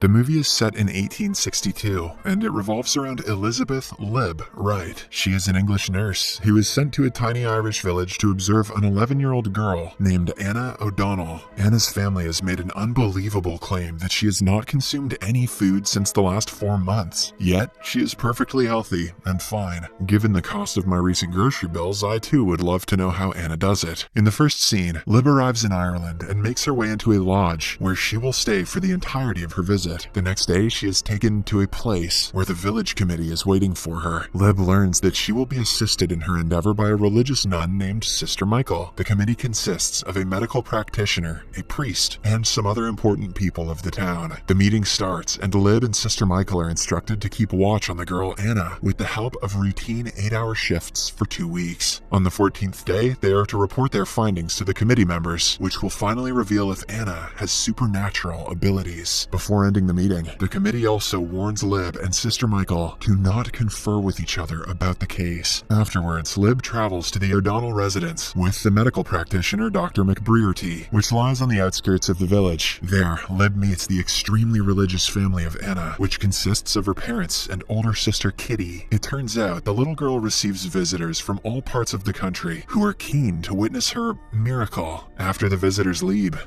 The movie is set in 1862, and it revolves around Elizabeth Lib Wright. She is an English nurse who is sent to a tiny Irish village to observe an 11-year-old girl named Anna O'Donnell. Anna's family has made an unbelievable claim that she has not consumed any food since the last 4 months. Yet, she is perfectly healthy and fine. Given the cost of my recent grocery bills, I too would love to know how Anna does it. In the first scene, Lib arrives in Ireland and makes her way into a lodge where she will stay for the entirety of her visit. The next day, she is taken to a place where the village committee is waiting for her. Lib learns that she will be assisted in her endeavor by a religious nun named Sister Michael. The committee consists of a medical practitioner, a priest, and some other important people of the town. The meeting starts, and Lib and Sister Michael are instructed to keep watch on the girl Anna with the help of routine 8-hour shifts for 2 weeks. On the 14th day, they are to report their findings to the committee members, which will finally reveal if Anna has supernatural abilities. Before ending the meeting, the committee also warns Lib and Sister Michael to not confer with each other about the case. Afterwards, Lib travels to the O'Donnell residence with the medical practitioner Dr. McBrearty, which lies on the outskirts of the village. There, Lib meets the extremely religious family of Anna, which consists of her parents and older sister Kitty. It turns out the little girl receives visitors from all parts of the country who are keen to witness her miracle. After the visitors leave,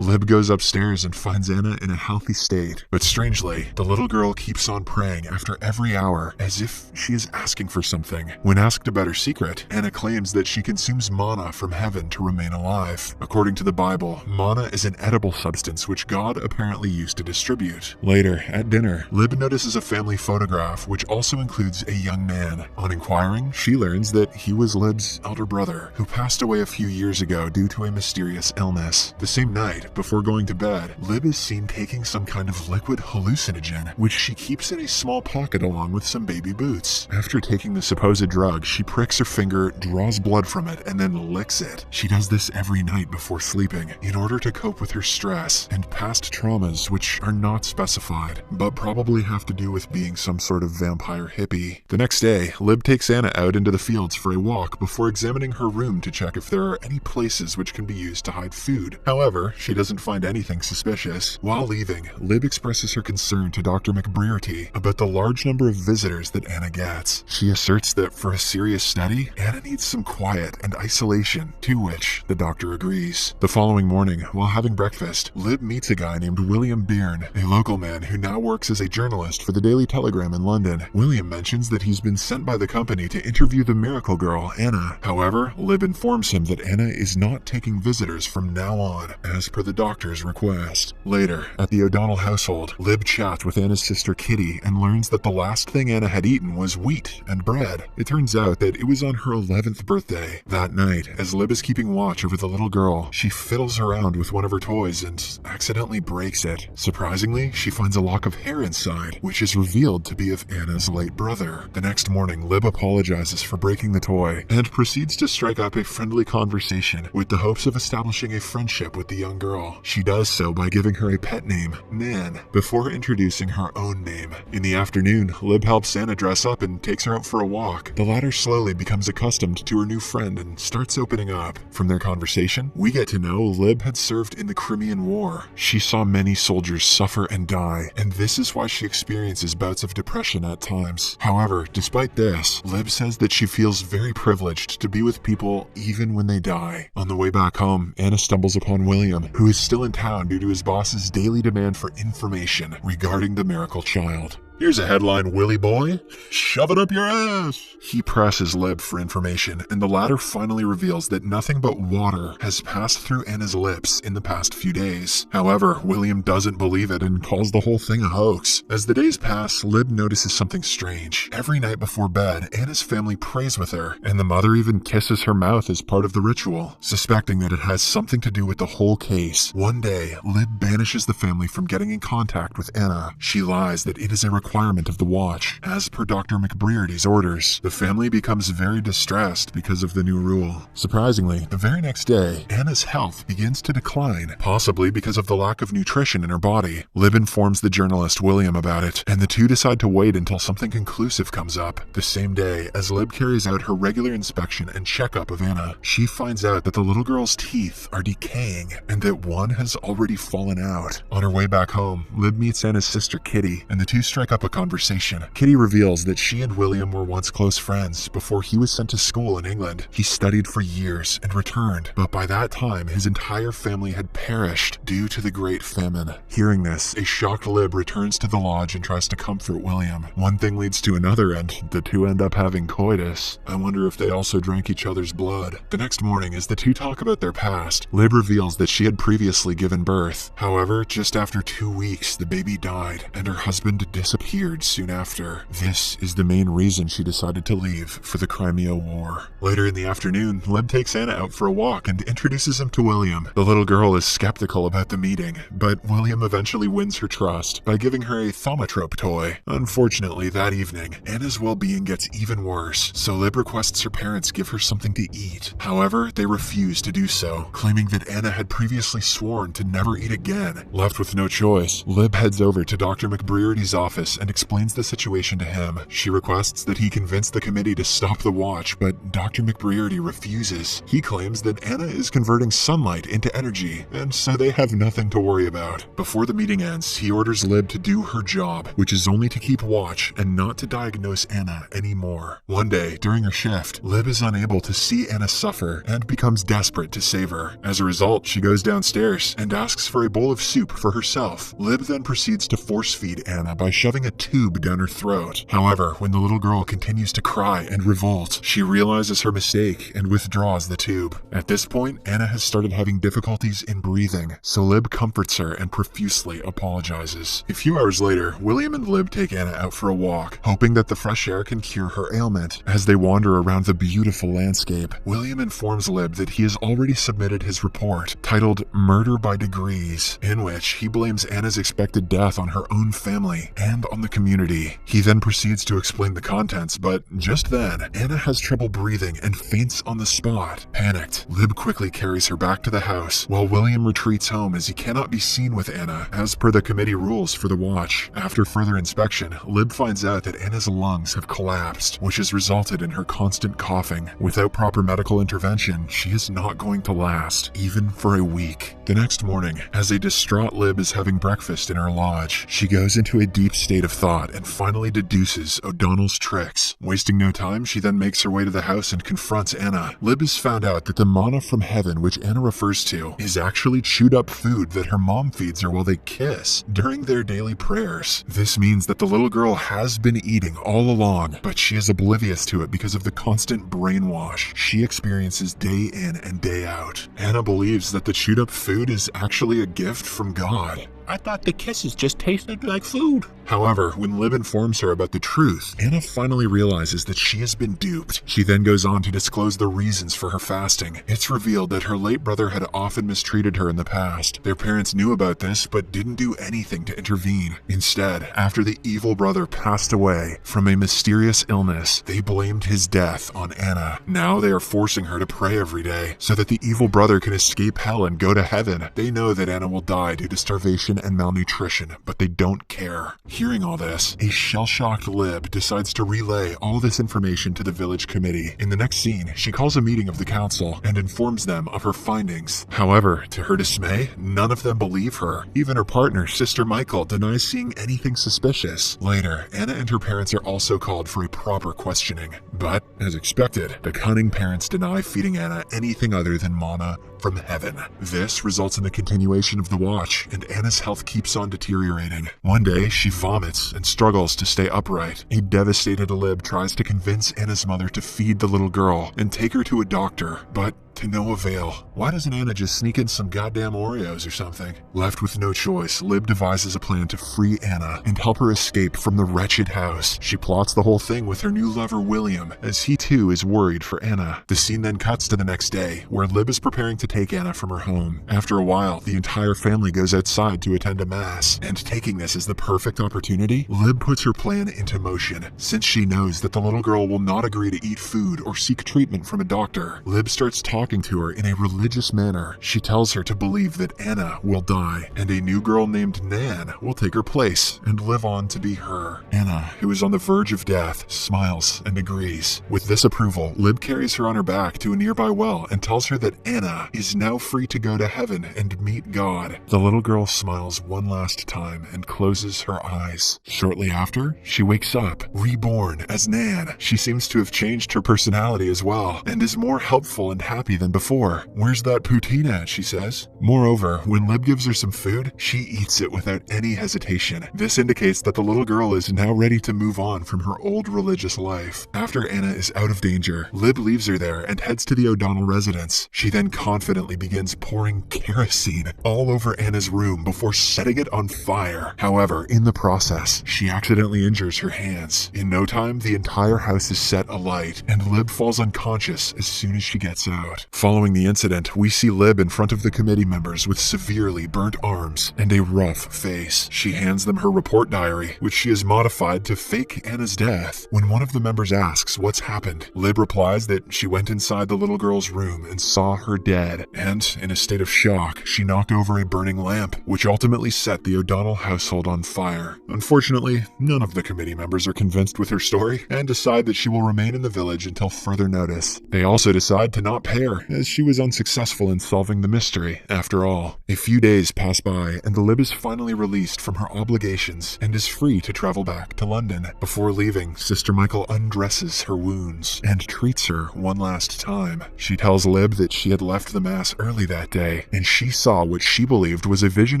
Lib goes upstairs and finds Anna in a healthy state. But strangely, the little girl keeps on praying after every hour as if she is asking for something. When asked about her secret, Anna claims that she consumes manna from heaven to remain alive. According to the Bible, manna is an edible substance which God apparently used to distribute. Later, at dinner, Lib notices a family photograph which also includes a young man. On inquiring, she learns that he was Lib's elder brother, who passed away a few years ago due to a mysterious illness. The same night, before going to bed, Lib is seen taking some kind of liquid hallucinogen, which she keeps in a small pocket along with some baby boots. After taking the supposed drug, she pricks her finger, draws blood from it, and then licks it. She does this every night before sleeping, in order to cope with her stress and past traumas which are not specified, but probably have to do with being some sort of vampire hippie. The next day, Lib takes Anna out into the fields for a walk before examining her room to check if there are any places which can be used to hide food. However, she doesn't find anything suspicious. While leaving, Lib expresses her concern to Dr. McBrearty about the large number of visitors that Anna gets. She asserts that for a serious study, Anna needs some quiet and isolation, to which the doctor agrees. The following morning, while having breakfast, Lib meets a guy named William Byrne, a local man who now works as a journalist for the Daily Telegram in London. William mentions that he's been sent by the company to interview the miracle girl, Anna. However, Lib informs him that Anna is not taking visitors from now on, as per the doctor's request. Later, at the O'Donnell household, Lib chats with Anna's sister Kitty and learns that the last thing Anna had eaten was wheat and bread. It turns out that it was on her 11th birthday. That night, as Lib is keeping watch over the little girl, she fiddles around with one of her toys and accidentally breaks it. Surprisingly, she finds a lock of hair inside, which is revealed to be of Anna's late brother. The next morning, Lib apologizes for breaking the toy and proceeds to strike up a friendly conversation with the hopes of establishing a friendship with the young girl. She does so by giving her a pet name, Nan, before introducing her own name. In the afternoon, Lib helps Anna dress up and takes her out for a walk. The latter slowly becomes accustomed to her new friend and starts opening up. From their conversation, we get to know Lib had served in the Crimean War. She saw many soldiers suffer and die, and this is why she experiences bouts of depression at times. However, despite this, Lib says that she feels very privileged to be with people even when they die. On the way back home, Anna stumbles upon William, who is still in town due to his boss's daily demand for information regarding the miracle child. Here's a headline, Willy boy. Shove it up your ass. He presses Lib for information, and the latter finally reveals that nothing but water has passed through Anna's lips in the past few days. However, William doesn't believe it and calls the whole thing a hoax. As the days pass, Lib notices something strange. Every night before bed, Anna's family prays with her, and the mother even kisses her mouth as part of the ritual. Suspecting that it has something to do with the whole case, one day, Lib banishes the family from getting in contact with Anna. She lies that it is a requirement of the watch, as per Dr. McBrearty's orders. The family becomes very distressed because of the new rule. Surprisingly, the very next day, Anna's health begins to decline, possibly because of the lack of nutrition in her body. Lib informs the journalist William about it, and the two decide to wait until something conclusive comes up. The same day, as Lib carries out her regular inspection and checkup of Anna, she finds out that the little girl's teeth are decaying and that one has already fallen out. On her way back home, Lib meets Anna's sister Kitty, and the two strike up a conversation. Kitty reveals that she and William were once close friends before he was sent to school in England. He studied for years and returned, but by that time his entire family had perished due to the Great Famine. Hearing this, a shocked Lib returns to the lodge and tries to comfort William. One thing leads to another and the two end up having coitus. I wonder if they also drank each other's blood. The next morning, as the two talk about their past, Lib reveals that she had previously given birth. However, just after 2 weeks, the baby died and her husband disappeared soon after. This is the main reason she decided to leave for the Crimea War. Later in the afternoon, Lib takes Anna out for a walk and introduces him to William. The little girl is skeptical about the meeting, but William eventually wins her trust by giving her a thaumatrope toy. Unfortunately, that evening, Anna's well-being gets even worse, so Lib requests her parents give her something to eat. However, they refuse to do so, claiming that Anna had previously sworn to never eat again. Left with no choice, Lib heads over to Dr. McBrearty's office and explains the situation to him. She requests that he convince the committee to stop the watch, but Dr. McBrearty refuses. He claims that Anna is converting sunlight into energy, and so they have nothing to worry about. Before the meeting ends, he orders Lib to do her job, which is only to keep watch and not to diagnose Anna anymore. One day, during her shift, Lib is unable to see Anna suffer and becomes desperate to save her. As a result, she goes downstairs and asks for a bowl of soup for herself. Lib then proceeds to force-feed Anna by shoving a tube down her throat. However, when the little girl continues to cry and revolt, she realizes her mistake and withdraws the tube. At this point, Anna has started having difficulties in breathing, so Lib comforts her and profusely apologizes. A few hours later, William and Lib take Anna out for a walk, hoping that the fresh air can cure her ailment. As they wander around the beautiful landscape, William informs Lib that he has already submitted his report, titled Murder by Degrees, in which he blames Anna's expected death on her own family and on the community. He then proceeds to explain the contents, but just then, Anna has trouble breathing and faints on the spot. Panicked, Lib quickly carries her back to the house, while William retreats home as he cannot be seen with Anna, as per the committee rules for the watch. After further inspection, Lib finds out that Anna's lungs have collapsed, which has resulted in her constant coughing. Without proper medical intervention, she is not going to last, even for a week. The next morning, as a distraught Lib is having breakfast in her lodge, she goes into a deep state of thought and finally deduces O'Donnell's tricks. Wasting no time, she then makes her way to the house and confronts Anna. Lib has found out that the manna from heaven, which Anna refers to, is actually chewed up food that her mom feeds her while they kiss during their daily prayers. This means that the little girl has been eating all along, but she is oblivious to it because of the constant brainwash she experiences day in and day out. Anna believes that the chewed up food is actually a gift from God. I thought the kisses just tasted like food. However, when Lib informs her about the truth, Anna finally realizes that she has been duped. She then goes on to disclose the reasons for her fasting. It's revealed that her late brother had often mistreated her in the past. Their parents knew about this, but didn't do anything to intervene. Instead, after the evil brother passed away from a mysterious illness, they blamed his death on Anna. Now they are forcing her to pray every day, so that the evil brother can escape hell and go to heaven. They know that Anna will die due to starvation and malnutrition, but they don't care. Hearing all this, a shell-shocked Lib decides to relay all this information to the village committee. In the next scene, she calls a meeting of the council and informs them of her findings. However, to her dismay, none of them believe her. Even her partner, Sister Michael, denies seeing anything suspicious. Later, Anna and her parents are also called for a proper questioning. But, as expected, the cunning parents deny feeding Anna anything other than manna from heaven. This results in the continuation of the watch, and Anna's health keeps on deteriorating. One day, she vomits and struggles to stay upright. A devastated Lib tries to convince Anna's mother to feed the little girl and take her to a doctor, but to no avail. Why doesn't Anna just sneak in some goddamn Oreos or something? Left with no choice, Lib devises a plan to free Anna and help her escape from the wretched house. She plots the whole thing with her new lover William, as he too is worried for Anna. The scene then cuts to the next day, where Lib is preparing to take Anna from her home. After a while, the entire family goes outside to attend a mass, and taking this as the perfect opportunity, Lib puts her plan into motion. Since she knows that the little girl will not agree to eat food or seek treatment from a doctor, Lib starts talking to her in a religious manner. She tells her to believe that Anna will die, and a new girl named Nan will take her place and live on to be her. Anna, who is on the verge of death, smiles and agrees. With this approval, Lib carries her on her back to a nearby well and tells her that Anna is now free to go to heaven and meet God. The little girl smiles one last time and closes her eyes. Shortly after, she wakes up, reborn as Nan. She seems to have changed her personality as well, and is more helpful and happy than before. "Where's that poutine at?" she says. Moreover, when Lib gives her some food, she eats it without any hesitation. This indicates that the little girl is now ready to move on from her old religious life. After Anna is out of danger, Lib leaves her there and heads to the O'Donnell residence. She then confidently begins pouring kerosene all over Anna's room before setting it on fire. However, in the process, she accidentally injures her hands. In no time, the entire house is set alight, and Lib falls unconscious as soon as she gets out. Following the incident, we see Lib in front of the committee members with severely burnt arms and a rough face. She hands them her report diary, which she has modified to fake Anna's death. When one of the members asks what's happened, Lib replies that she went inside the little girl's room and saw her dead, and in a state of shock, she knocked over a burning lamp, which ultimately set the O'Donnell household on fire. Unfortunately, none of the committee members are convinced with her story and decide that she will remain in the village until further notice. They also decide to not pay her, as she was unsuccessful in solving the mystery after all. A few days pass by, and Lib is finally released from her obligations and is free to travel back to London. Before leaving, Sister Michael undresses her wounds and treats her one last time. She tells Lib that she had left the mass early that day, and she saw what she believed was a vision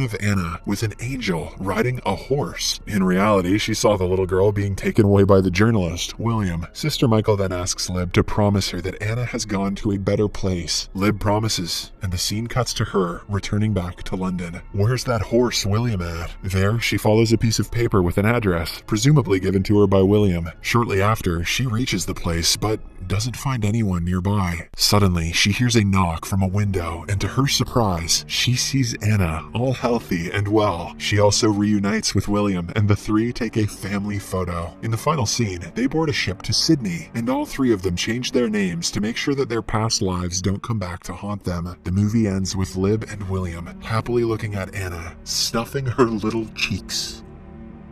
of Anna with an angel riding a horse. In reality, she saw the little girl being taken away by the journalist, William. Sister Michael then asks Lib to promise her that Anna has gone to a better place. Lib promises, and the scene cuts to her returning back to London. Where's that horse William at? There, she follows a piece of paper with an address, presumably given to her by William. Shortly after, she reaches the place, but doesn't find anyone nearby. Suddenly, she hears a knock from a window, and to her surprise, she sees Anna, all healthy and well. She also reunites with William, and the three take a family photo. In the final scene, they board a ship to Sydney, and all three of them change their names to make sure that their past lives don't come back to haunt them. The movie ends with Lib and William happily looking at Anna, snuffing her little cheeks.